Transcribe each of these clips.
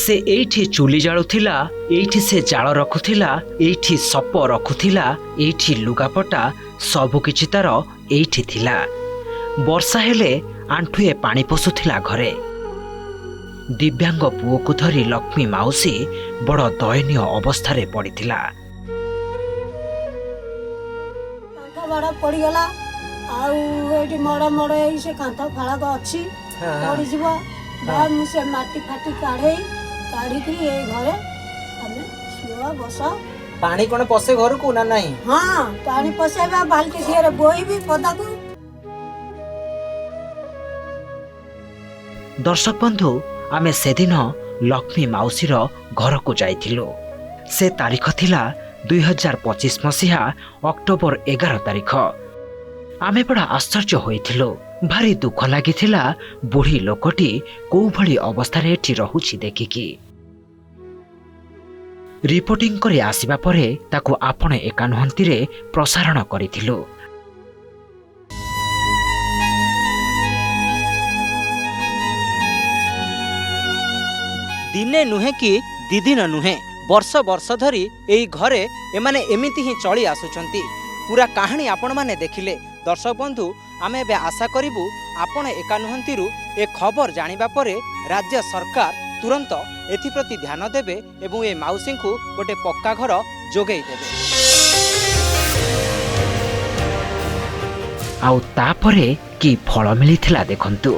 से एठी चुली जाळुथिला, एठी से जाळ रखुथिला, एठी सप रखुथिला, एठी लुगापटा सबु किछि तार एठी थिला। वर्षा हेले आंठुए पानी पसुथिला घरे। दिव्यांग पुओ को धरी लक्ष्मी माउसी बड़ दयनीय अवस्था पड़िथिला। बड़ा पड़गला आउे मड़ मड़ से कांथ फाड़क अच्छी पड़ी से माटी फाटी काढ़े काढ़िकी घरे शुआ बस। पानी कौन पसे घर को ना नहीं? हाँ पानी पसे बाल्टी ढेर बोई भी पदा को। दर्शक बंधु आमे सेदिन लक्ष्मी माउसीर घर को जाइथिलु। से तारीख थिला 2025 मसीहा अक्टोबर 11 तारीख। आमे बड़ा आश्चर्य होइथिलु। भारी दुख लागिथिला बुढ़ी लोकटी को भली अवस्था रे एठी रहुछि देखिकी। रिपोर्टिंग करे आसीबा परे ताकू आपण एकानुहंती रे प्रसारण करिथिलु। दिने नुहे कि दिदिन नुहे वर्ष वर्ष धरी एई घरे एमाने एमिति ही चली आसुचंती। पूरा कहानी आपण माने देखिले। दर्शक बंधु आमे बे आशा करिबु आपण एकानुहंतीरु ए खबर जानिबा परे राज्य सरकार तुरंत एथिप्रति ध्यान देबे एवं ए माउसी को गोटे पक्का घर जोगेई देबे। आउ तापरे कि फल मिलिथिला देखंतु।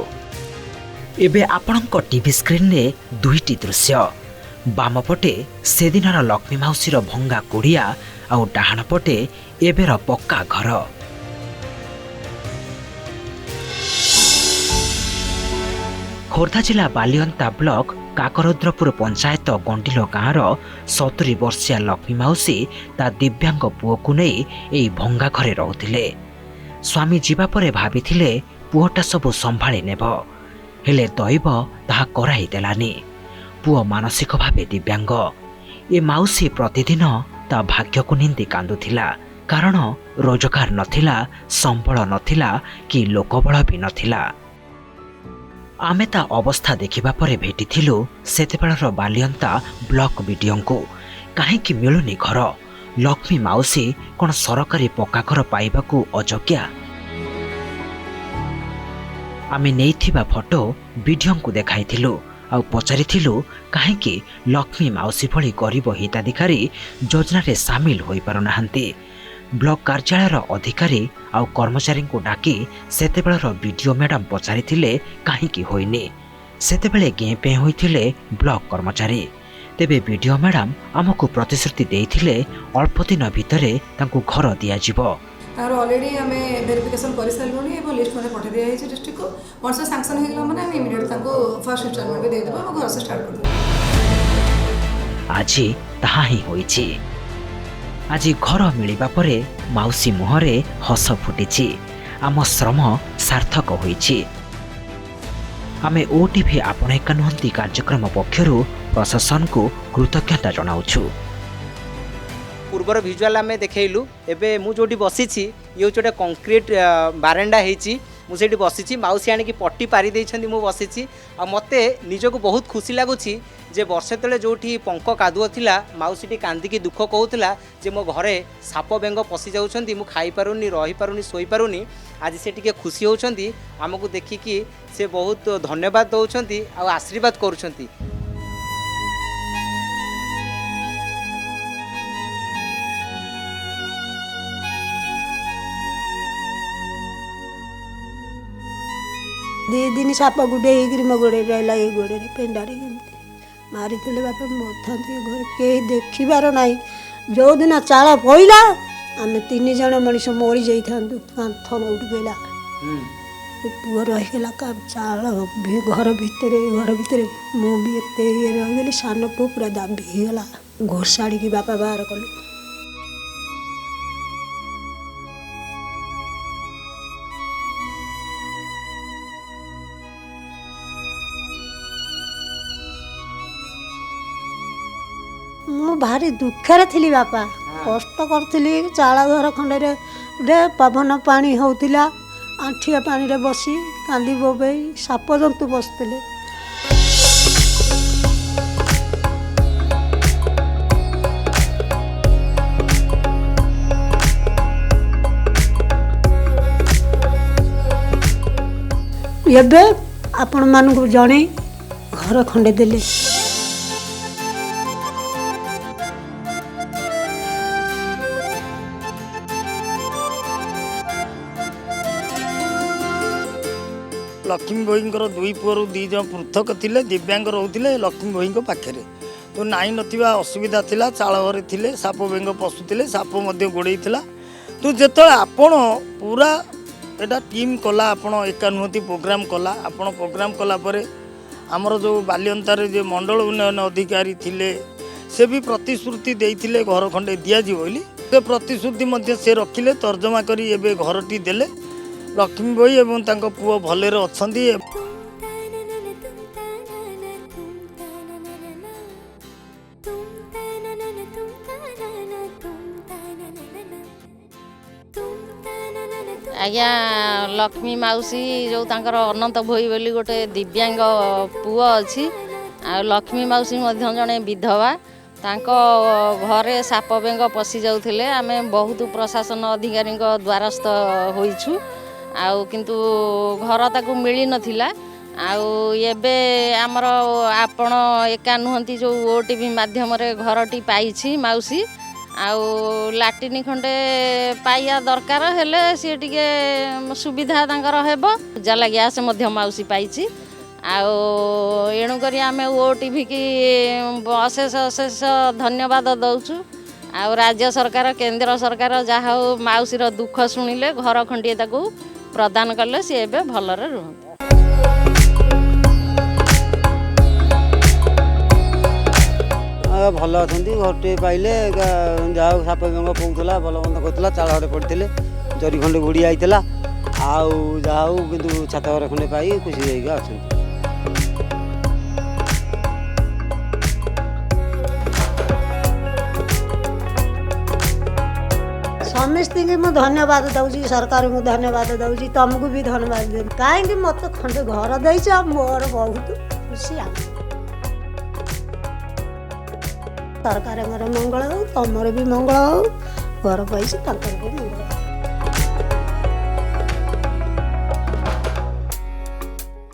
एबे आपणक टीवी स्क्रीन रे दुईटी दृश्य। बाम पटे सेदिनर लक्ष्मी माउसीर भंगा कुड़िया आउ डाहाण पटे एबेर पक्का घर। खोर्धा जिला बालियंता ब्लॉक काकरद्रपुर पंचायत गंडिल गाँवर 70 वर्षिया लक्ष्मी माउसी ता दिव्यांग पुओ को नहीं एई भंगा घरे रहुथिले। स्वामी जीवा परे भाबिथिले पुओटा सबु संभाଳି नेब, हेले दैव ताहा कराई देलानी। पुओ मानसिक भावे दिव्यांग। ए माउसी प्रतिदिन ता भाग्य को निंदी कांदुथिला, कारण रोजगार नथिला, संबल नथिला कि लोकबल भी नथिला। आमे ता अवस्था देखिबा परे भेटिथिलु सेतेबेलर बालियंता ब्लॉक बीडीओ को। काहेकि मिलुनी घर? लक्ष्मी माउसी कोन सरकारी पक्का घर पाइबाकू अयोग्या? आमे नेइथिबा फोटो बीडीओ को देखाइथिलु आ पचारिथिलु काहेकि लक्ष्मी माउसी भली गरीब हिताधिकारी योजना रे शामिल होई पारुनाहांती। ब्लॉक कार्यालयर अधिकारी आ कर्मचारी को डाकी सेतेबेलर बीडीओ मैडम पचारिथिले काहेकि होइनी। सेतेबेले गेपे होइथिले ब्लॉक कर्मचारी। तेबे बीडीओ मैडम आमको प्रतिश्रुति देइथिले अल्प दिन भितरे तांको घर दिया जिवो। तार ऑलरेडी हमें वेरिफिकेशन कर सारिलुनी एवं लिस्ट में पठा दिया है डिस्ट्रिक्ट को। वंस सैंक्शन हो गला माने हम इमीडिएट तांको फर्स्ट इंस्टॉलमेंट भी दे देबो और घर से स्टार्ट कर देबो। आज ताहा ही होइछि। आज घर मिलिबा परे माउसी मुहरे हस फुटिछि। आम श्रम सार्थक होइछि। आमे ओटीवी आपण एकानुहंती कार्यक्रम पक्षरु प्रशासन को कृतज्ञता जनाउछु। पूर्वर भिजुआल आम देखलु। एबे मु जोटी बसीछि ये जोटे कंक्रीट बारेंडा हेछि। मुझे बसी माउसी आणिकी पट्टी पारि देइछन्ती मु बसीछि। आ मते निजको बहुत खुशी लागुछि जे वर्ष तले जोठी पंक कादुଅ थिला माउसीटी कांदिकी दुख कहूला जे मो घरे साप बेंग पशि जाउछन्ती, मु खाई पारुनी, रही पारुनी, सोई पारुनी। आज से टिके खुशी होउछन्ती। आमको देखिकी से बहुत धन्यवाद दउछन्ती आ आशीर्वाद करूछन्ती। दी दिन साप गुडे मो गोड़े रहा ये गोड़े पेंडारे मारी बापा मथा घर कहीं देखबार ना। जो दिन चाल पड़ा आम 3 जन मनीष मरी जाता कांथ नौट पड़ा पुआ रहीगला चाल घर भितर मुझे रहीगली सान पु पूरा दाबीगला घोषाड़ी की बापा बाहर कलु। मु भारी दुखरे थी बापा, कष्ट करी चाल घर खंडे पवन पानी होता आंठिया पानी रे बसी कांदी बोबई साप जंतु बसते। ଏବେ ଆପଣମାନଙ୍କୁ ଜଣେଇ ଘର ଖଣ୍ଡେ ଦେଲେ। लक्ष्मी भईंकर दुई पुअर दी जन पृथक थिले दिव्यांग रोते लक्ष्मी भईं पाखे तो नाई नथिबा असुविधा थिला चाल घरे थिले साप बेंग पशुले साप गोड़े तो जिते आपण पूरा एटा टीम कला आपण एका नुहति प्रोग्राम कला आपण प्रोग्राम कला परे आमर जो बालियंतार जो मंडल उन्नयन अधिकारी थिले से भी प्रतिश्रुति देइथिले घर खंडे दियाजिव बोली से प्रतिश्रुति मध्य से रखिले तर्जमा करी एबे घरटी देले लक्ष्मी भाई एवं तांको पुओ भलेरे अछंदी। आज्ञा लक्ष्मी माउसी जो तांकर अनंत भोई बोली गोटे दिव्यांग पुओ अच्छी आ लक्ष्मी माउसी मध्य जड़े विधवा तांको घरे साप बेंग पशि जाउथिले आमे बहुत प्रशासन अधिकारी द्वारस्थ होइछु आउ किंतु घर ताकू मिली नथिला आउ एबे आमर आपण एका नुहंती जो ओटीवी माध्यम रे घरटी पाइछि माउसी आउ लाटिनी खंडे पाइया दरकार हेले सी टिके सुविधा तांकर हेबो जाला गैस मध्य माउसी पाइछि आउ एणु करी आमे ओटीवी की अशेष अशेष धन्यवाद दउछु आउ राज्य सरकार केंद्र सरकार जहा हो माउसी दुख शुणिले घर खंडिए ताकू प्रदान कले सी एबे भलरे रुहंती। भल अच्छा घरटे पाइले जहाँ साप बेंग पौला भल बंद करता चाल घरे पड़ते जरी खंडे घोड़ी आईला आउ जहाँ कि छात घर खंडे पाई खुशी जाइए अच्छा। समस्त मु धन्यवाद दूसरी सरकार को धन्यवाद दूसरी तुमको भी धन्यवाद दे कहीं मत खंडे घर देच मोर बहुत खुशी सरकार मंगल हो तुमर भी मंगल हो घर पाई मंगल।